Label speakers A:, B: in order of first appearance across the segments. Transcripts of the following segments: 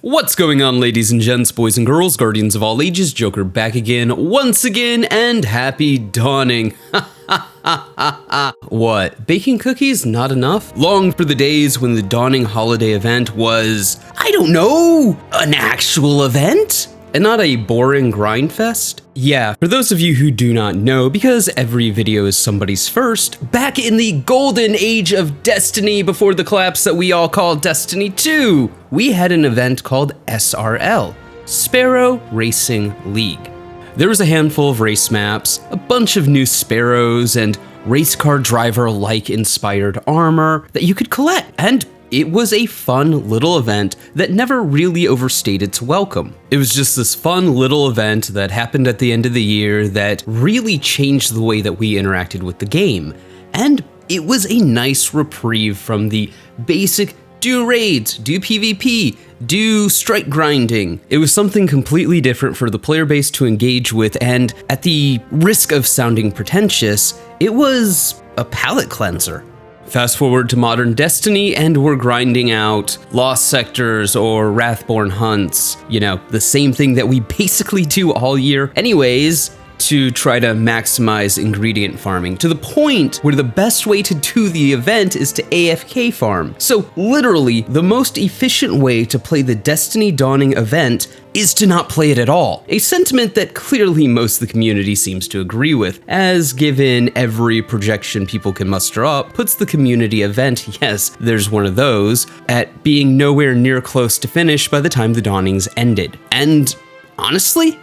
A: What's going on, ladies and gents, boys and girls, guardians of all ages, Joker back again, once again, and happy dawning. What, baking cookies not enough? Long for the days when the dawning holiday event was, I don't know, an actual event? And not a boring grind fest? Yeah, for those of you who do not know, because every video is somebody's first, back in the golden age of Destiny before the collapse that we all call Destiny 2, we had an event called SRL, Sparrow Racing League. There was a handful of race maps, a bunch of new Sparrows, and race car driver-like inspired armor that you could collect, and it was a fun little event that never really overstayed its welcome. It was just this fun little event that happened at the end of the year that really changed the way that we interacted with the game. And it was a nice reprieve from the basic do raids, do PvP, do strike grinding. It was something completely different for the player base to engage with, and at the risk of sounding pretentious, it was a palate cleanser. Fast forward to modern Destiny, and we're grinding out Lost Sectors or Wrathborn hunts. You know, the same thing that we basically do all year anyways, to try to maximize ingredient farming, to the point where the best way to do the event is to AFK farm. So literally, the most efficient way to play the Destiny Dawning event is to not play it at all. A sentiment that clearly most of the community seems to agree with, as given every projection people can muster up, puts the community event, yes, there's one of those, at being nowhere near close to finish by the time the Dawnings ended. And honestly,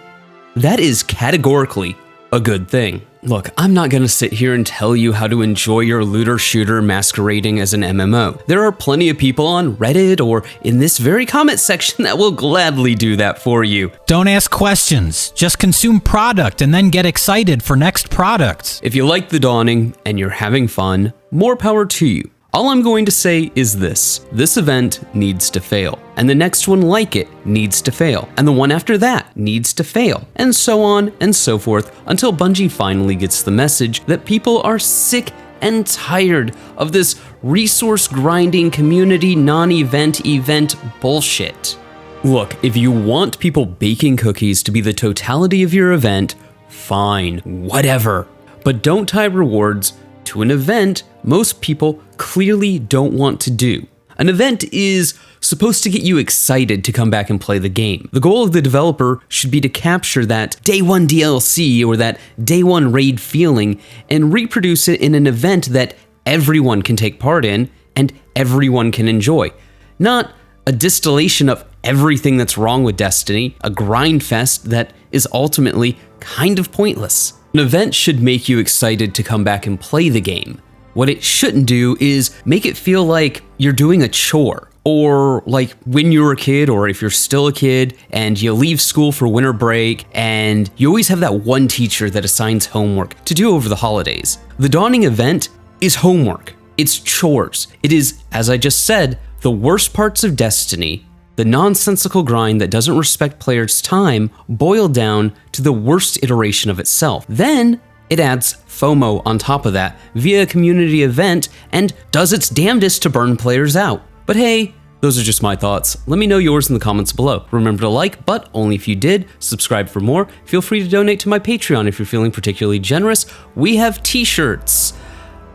A: that is categorically a good thing. Look, I'm not gonna sit here and tell you how to enjoy your looter shooter masquerading as an MMO. There are plenty of people on Reddit or in this very comment section that will gladly do that for you.
B: Don't ask questions, just consume product and then get excited for next products.
A: If you like the Dawning and you're having fun, more power to you. All I'm going to say is this event needs to fail, and the next one like it needs to fail, and the one after that needs to fail, and so on and so forth until Bungie finally gets the message that people are sick and tired of this resource grinding community non-event bullshit. Look, if you want people baking cookies to be the totality of your event, fine, whatever, but don't tie rewards to an event most people clearly don't want to do. An event is supposed to get you excited to come back and play the game. The goal of the developer should be to capture that day one DLC or that day one raid feeling and reproduce it in an event that everyone can take part in and everyone can enjoy. Not a distillation of everything that's wrong with Destiny, a grind fest that is ultimately kind of pointless. An event should make you excited to come back and play the game. What it shouldn't do is make it feel like you're doing a chore, or like when you were a kid, or if you're still a kid and you leave school for winter break and you always have that one teacher that assigns homework to do over the holidays. The Dawning event is homework. It's chores. It is, as I just said, the worst parts of Destiny, the nonsensical grind that doesn't respect players' time, boiled down to the worst iteration of itself. Then it adds FOMO on top of that via a community event and does its damnedest to burn players out. But hey, those are just my thoughts. Let me know yours in the comments below. Remember to like, but only if you did. Subscribe for more. Feel free to donate to my Patreon if you're feeling particularly generous. We have t-shirts.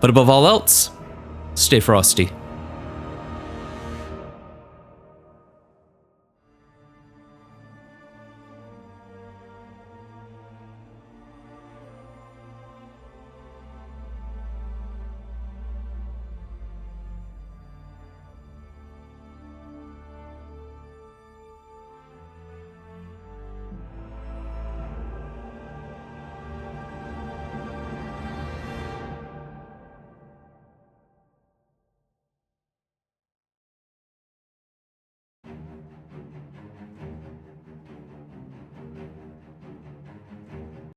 A: But above all else, stay frosty.